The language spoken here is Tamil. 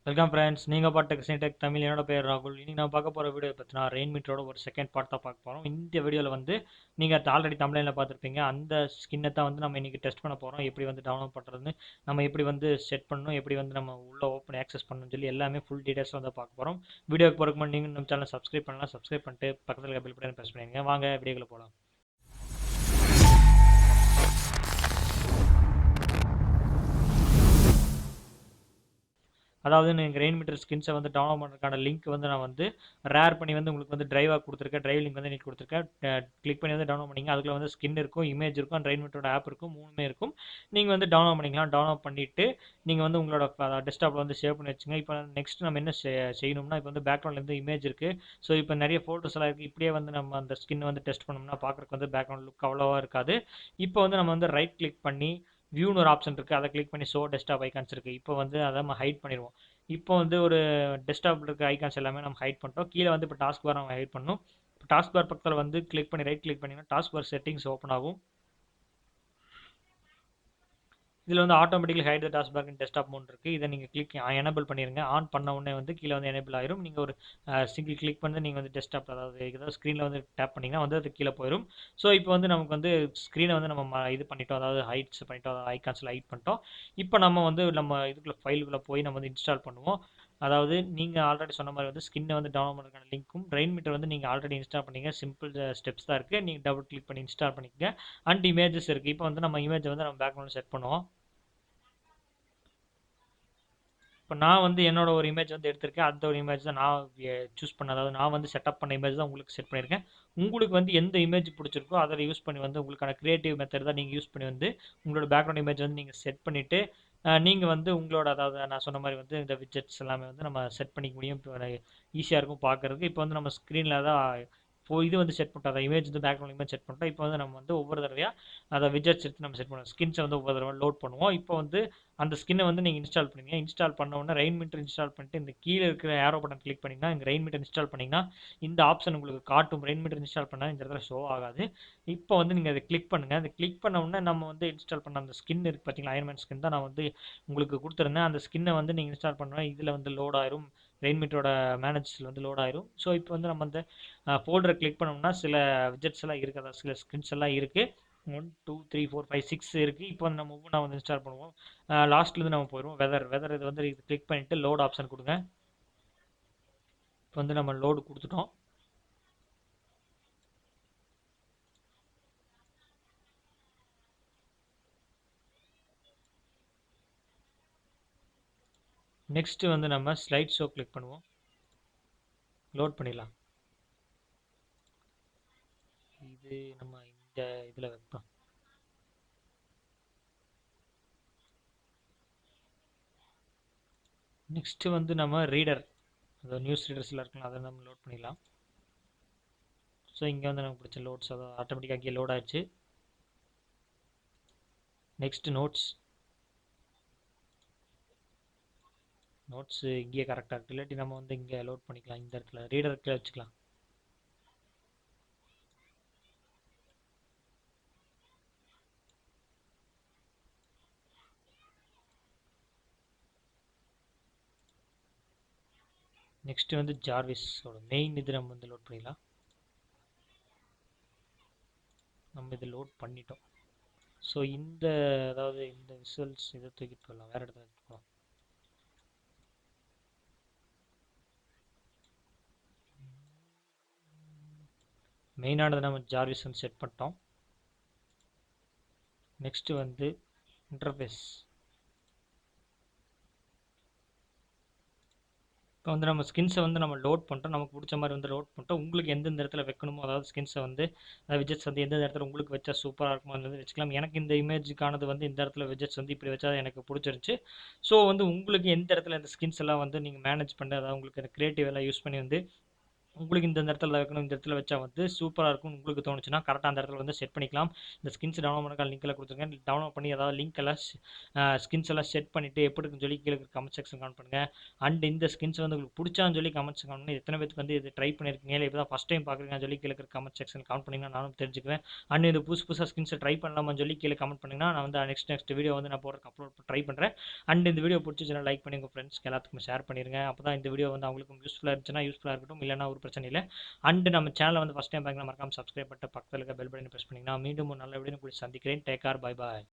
வெல்கம் ஃப்ரெண்ட்ஸ், நீங்கள் பாட்டு டெக் தமிழ். என்னோட பேர் ராகுல். இன்னைக்கு நான் பார்க்க போகிற வீடியோ பார்த்தீங்கன்னா ரெயின்மீட்டரோட ஒரு செகண்ட் பார்ட் தான் பார்க்க போகிறோம். இந்த வீடியோவில் வந்து நீங்கள் ஆல்ரெடி தமிழில் பார்த்துருப்பீங்க. அந்த ஸ்கின்னை தான் வந்து நம்ம இன்றைக்கி டெஸ்ட் பண்ண போகிறோம். எப்படி வந்து டவுன்லோட் பண்ணுறதுன்னு, நம்ம எப்படி வந்து செட் பண்ணணும், எப்படி வந்து நம்ம உள்ளே ஓப்பன் ஆக்சஸ் பண்ணணும்னு சொல்லி எல்லாமே ஃபுல் டீடைல்ஸ் வந்து பார்க்க போகிறோம். வீடியோக்கு போகிறக்கு முன்னாடி நீங்கள் நம்ம சேனல் சப்ஸ்கிரைப் பண்ணலாம். சப்ஸ்கிரைப் பண்ணிட்டு பக்கத்தில் பெல் பட்டன் ப்ரெஸ் பண்ணிடுங்க. வாங்க வீடியோக்குள்ள போகலாம். அதாவது நீங்கள் ரெயின்மீட்டர் ஸ்கின்ஸை வந்து டவுன்லோட் பண்ணுறதுக்கான லிங்க் வந்து நான் வந்து ரேர் பண்ணி வந்து உங்களுக்கு வந்து டிரைவாக கொடுத்துருக்கேன். டிரைவ் லிங்க் வந்து நீங்கள் கொடுத்துருக்கேன். கிளிக் பண்ணி வந்து டவுன்லோட் பண்ணிங்க. அதுக்குள்ள வந்து ஸ்கின் இருக்கும், இமேஜ் இருக்கும், ரெயின்மீட்டரோட ஆப் இருக்கும், மூணுமே இருக்கும். நீங்கள் வந்து டவுன்லோட் பண்ணிக்கலாம். டவுன்லோட் பண்ணிவிட்டு நீங்கள் வந்து உங்களோட டெஸ்க்டாப்பில் வந்து சேவ் பண்ணி வச்சுங்க. இப்போ நெக்ஸ்ட் நம்ம என்ன செய்யணும்னா, இப்போ வந்து பேக்ரவுண்ட்லேருந்து இமேஜ் இருக்குது. ஸோ இப்போ நிறைய ஃபோட்டோஸ் எல்லாம் இருக்குது. இப்படியே வந்து நம்ம அந்த ஸ்கின் வந்து டெஸ்ட் பண்ணோம்னா பார்க்குறதுக்கு வந்து பேக்ரவுண்ட் லுக் அவ்வளோவா இருக்காது. இப்போ வந்து நம்ம வந்து ரைட் கிளிக் பண்ணி வியூன்னு ஒரு ஆப்ஷன் இருக்குது. அதை கிளிக் பண்ணி ஷோ டெஸ்க்டாப் ஐகான்ஸ் இருக்குது. இப்போ வந்து அதை நம்ம ஹைட் பண்ணிடுவோம். இப்போ வந்து ஒரு டெஸ்க்டாப்பில் இருக்க ஐகான்ஸ் எல்லாமே நம்ம ஹைட் பண்ணிட்டோம். கீழே வந்து இப்போ டாஸ்க் பார் நம்ம ஹைட் பண்ணணும். இப்போ டாஸ்க் பார் பக்கத்தில் வந்து கிளிக் பண்ணி ரைட் கிளிக் பண்ணிங்கன்னா டாஸ்க் பார் செட்டிங்ஸ் ஓப்பன் ஆகும். இதில் வந்து automatically hide the task bar in desktop mode இருக்குது. இதை நீங்கள் எனேபிள் பண்ணிடுங்க. ஆன் பண்ண உடனே வந்து கீழே வந்து எனேபிள் ஆயிரும். நீங்கள் ஒரு சிங்கிள் கிளிக் பண்ணி நீங்கள் வந்து டெஸ்க்டாப் அதாவது ஸ்க்ரீனில் வந்து டேப் பண்ணிங்கன்னா வந்து அது கீழே போயிடும். ஸோ இப்போ வந்து நமக்கு வந்து ஸ்க்ரீனை வந்து நம்ம இது பண்ணிட்டோம், அதாவது ஹைட்ஸ் பண்ணிட்டோம், ஐகான்ஸில் ஹைட் பண்ணிட்டோம். இப்போ நம்ம வந்து நம்ம இதுக்குள்ள ஃபைலுக்குள்ளே போய் நம்ம வந்து இன்ஸ்டால் பண்ணுவோம். அதாவது நீங்கள் ஆல்ரெடி சொன்ன மாதிரி வந்து ஸ்கின்னை வந்து டவுன்லோட் பண்ணுறதுக்கான லிங்க்கும் ரெயின்மீட்டர் வந்து நீங்கள் ஆல்ரெடி இன்ஸ்டால் பண்ணீங்க. சிம்பிள் ஸ்டெப்ஸ் தான் இருக்குது. நீங்கள் டபுள் கிளிக் பண்ணி இன்ஸ்டால் பண்ணிக்கங்க. அண்ட் இமேஜஸ் இருக்குது. இப்போ வந்து நம்ம இமேஜை வந்து நம்ம பேக்ரவுண்ட் செட் பண்ணுவோம். இப்போ நான் வந்து என்னோட ஒரு இமேஜ் வந்து எடுத்திருக்கேன். அந்த ஒரு இமேஜ் தான் நான் சூஸ் பண்ண, அதாவது நான் வந்து செட்டப் பண்ண இமேஜ் தான் உங்களுக்கு செட் பண்ணியிருக்கேன். உங்களுக்கு வந்து எந்த இமேஜ் பிடிச்சிருக்கோ அதை யூஸ் பண்ணி வந்து உங்களுக்கான கிரியேட்டிவ் மெத்தட் தான் நீங்கள் யூஸ் பண்ணி வந்து உங்களோட பேக்ரவுண்ட் இமேஜ் வந்து நீங்கள் செட் பண்ணிவிட்டு நீங்கள் வந்து உங்களோட, அதாவது நான் சொன்ன மாதிரி வந்து இந்த விட்ஜெட்ஸ் எல்லாமே வந்து நம்ம செட் பண்ணிக்க முடியும். இப்போ ஈஸியாக இருக்கும் பார்க்குறதுக்கு. இப்போ வந்து நம்ம ஸ்க்ரீனில் தான் இப்போ இது வந்து செட் பண்ணிட்டோம். அதை இமேஜ் வந்து பேக்ரவுண்ட் இமேஜ் செட் பண்ணிட்டோம். இப்போ வந்து நம்ம வந்து ஒவ்வொரு தடவையாக அதை விட்ஜெட்ஸ் எடுத்து நம்ம செட் பண்ணுவோம். ஸ்கின்ஸை வந்து ஒவ்வொரு தடவை லோட் பண்ணுவோம். இப்போ வந்து அந்த ஸ்கின்னை வந்து நீங்கள் இன்ஸ்டால் பண்ணுவீங்க. இன்ஸ்டால் பண்ண உடனே ரெயின்மீட்டர் இன்ஸ்டால் பண்ணிட்டு இந்த கீழே இருக்கிற ஏரோ பட்டன் கிளிக் பண்ணிங்கன்னா இங்கே ரெயின்மீட்டர் இன்ஸ்டால் பண்ணிங்கன்னா இந்த ஆப்ஷன் உங்களுக்கு காட்டும். ரெயின்மீட்டர் இன்ஸ்டால் பண்ணால் இந்த இடத்துல ஷோ ஆகாது. இப்போ வந்து நீங்கள் அதை கிளிக் பண்ணுங்கள். அதை கிளிக் பண்ண உடனே நம்ம வந்து இன்ஸ்டால் பண்ண அந்த ஸ்கின் இருக்குது பார்த்தீங்களா, அயர்மேன் ஸ்கின் தான் நான் வந்து உங்களுக்கு கொடுத்துருந்தேன். அந்த ஸ்கின்னை வந்து நீங்கள் இன்ஸ்டால் பண்ணால் இதில் வந்து லோட் ஆயிரும். ரெயின்மீட்டரோட மேனேஜர்ஸில் வந்து லோட் ஆயிரும். ஸோ இப்போ வந்து நம்ம அந்த ஃபோல்டரை கிளிக் பண்ணோம்னா சில விஜெட்ஸ் எல்லாம் இருக்குது, அதாவது சில ஸ்கின்ஸ் எல்லாம் இருக்குது. 1 2 3 4 5 6 இருக்குது. இப்போ வந்து நம்ம ஒவ்வொன்றா வந்து இன்ஸ்டால் பண்ணுவோம். லாஸ்ட்லேருந்து நம்ம போயிடுவோம். வெதர் இது வந்து இது கிளிக் பண்ணிவிட்டு லோட் ஆப்ஷன் கொடுங்க. இப்போ வந்து நம்ம லோடு கொடுத்துட்டோம். நெக்ஸ்ட்டு வந்து நம்ம ஸ்லைட் ஷோ கிளிக் பண்ணுவோம். லோட் பண்ணிடலாம். இது நம்ம இந்த இதில் வைப்போம். நெக்ஸ்ட்டு வந்து நம்ம ரீடர், அதாவது நியூஸ் ரீடர்ஸில் இருக்கலாம், அதை நம்ம லோட் பண்ணிடலாம். ஸோ இங்கே வந்து நமக்கு பிடிச்ச லோட்ஸ் அதாவது ஆட்டோமேட்டிக்காக இங்கே லோட் ஆயிடுச்சு. நெக்ஸ்ட் நோட்ஸ் இங்கேயே கரெக்டாக இருக்குது. இல்லாட்டி நம்ம வந்து இங்கே லோட் பண்ணிக்கலாம். இந்த இடத்துல ரீடர் இடத்துல வச்சுக்கலாம். நெக்ஸ்ட்டு வந்து ஜார்விஸோட மெயின் இது நம்ம வந்து லோட் பண்ணிடலாம். நம்ம இதை லோட் பண்ணிட்டோம். ஸோ இந்த, அதாவது இந்த விசுவல்ஸ் இதை தூக்கிட்டு போகலாம், வேறு இடத்துல எடுத்துட்டு போகலாம். மெயினானது நம்ம ஜார்விஸ் வந்து செட் பண்ணிட்டோம். நெக்ஸ்ட்டு வந்து இன்டர்ஃபேஸ். இப்போ வந்து நம்ம ஸ்கின்ஸை வந்து நம்ம லோட் பண்ணிட்டோம். நமக்கு பிடிச்ச மாதிரி வந்து லோட் பண்ணிட்டோம். உங்களுக்கு எந்தெந்த இடத்துல வைக்கணுமோ, அதாவது ஸ்கின்ஸை வந்து விஜெட்ஸ் வந்து எந்தெந்த இடத்துல உங்களுக்கு வச்சா சூப்பராக இருக்குமோ அது வந்து வச்சுக்கலாம். எனக்கு இந்த இமேஜுக்கானது வந்து இந்த இடத்துல விஜெட்ஸ் வந்து இப்படி வச்சா எனக்கு பிடிச்சிருந்துச்சு. ஸோ வந்து உங்களுக்கு எந்த இடத்துல இந்த ஸ்கின்ஸ் எல்லாம் வந்து நீங்கள் மேனேஜ் பண்ணி, அதாவது உங்களுக்கு இந்த கிரியேட்டிவ் எல்லாம் யூஸ் பண்ணி வந்து உங்களுக்கு இந்த இடத்துல வைக்கணும், இந்த இடத்துல வச்சா வந்து சூப்பரா இருக்கும்னு உங்களுக்கு தோணுச்சுன்னா, கரெக்ட்டா அந்த இடத்துல வந்து செட் பண்ணிக்கலாம். இந்த ஸ்கின்ஸ் டவுன்லோட் பண்ண லிங்க்ல குடுத்துருக்கேன். டவுன்லோட் பண்ணி ஏதாவது லிங்க் எல்லாம் ஸ்கின்ஸ் எல்லாம் செட் பண்ணிட்டு எப்படி இருக்குன்னு சொல்லி கீழ கமெண்ட் செக்ஷன் கமெண்ட் பண்ணுங்க. அண்ட் இந்த ஸ்கின்ஸ் வந்து உங்களுக்கு புடிச்சான்னு சொல்லி கமெண்ட் செக்ஷன் பண்ணுங்க. எத்தனை பேருக்கு வந்து இது ட்ரை பண்ணியிருக்கீங்க, இல்ல இப்பதான் ஃபர்ஸ்ட் டைம் பார்க்குறீங்கன்னு சொல்லி கீழ கமெண்ட் செக்ஷன் கமெண்ட் பண்ணீங்கன்னா நானும் தெரிஞ்சுக்குவேன். அண்ட் இது புதுசா ஸ்கின்ஸை ட்ரை பண்ணலாமான்னு சொல்லி கீழே கமெண்ட் பண்ணீங்கன்னா நான் வந்து நெக்ஸ்ட் வீடியோ வந்து நான் போடுறதுக்கு அப்லோட் ட்ரை பண்ணுறேன். அண்ட் இந்த வீடியோ பிடிச்சிச்சுன்னா லைக் பண்ணி உங்கள் ஃப்ரெண்ட்ஸ்க்கு எல்லாத்துக்கும் ஷேர் பண்ணிருங்க. அப்போ தான் இந்த வீடியோ வந்து அவங்களுக்கும் யூஸ்ஃபுல்லாக இருந்துச்சுன்னா யூஸ்ஃபுல்லாக இருக்கட்டும், இல்லைன்னா ஒரு பிரச்சனை இல்லை. அண்ட் நம்ம சேனலை வந்து ஃபஸ்ட் டைம் பார்க்கலாம், மறக்காம சப்ஸ்கிரைப் பண்ணிட்டு பக்கத்தில் இருக்க பெல் பட்டனை ப்ரெஸ் பண்ணிங்கன்னா மீண்டும் ஒரு நல்ல வீடியோ கூட சந்திக்கிறேன். Take care, bye bye.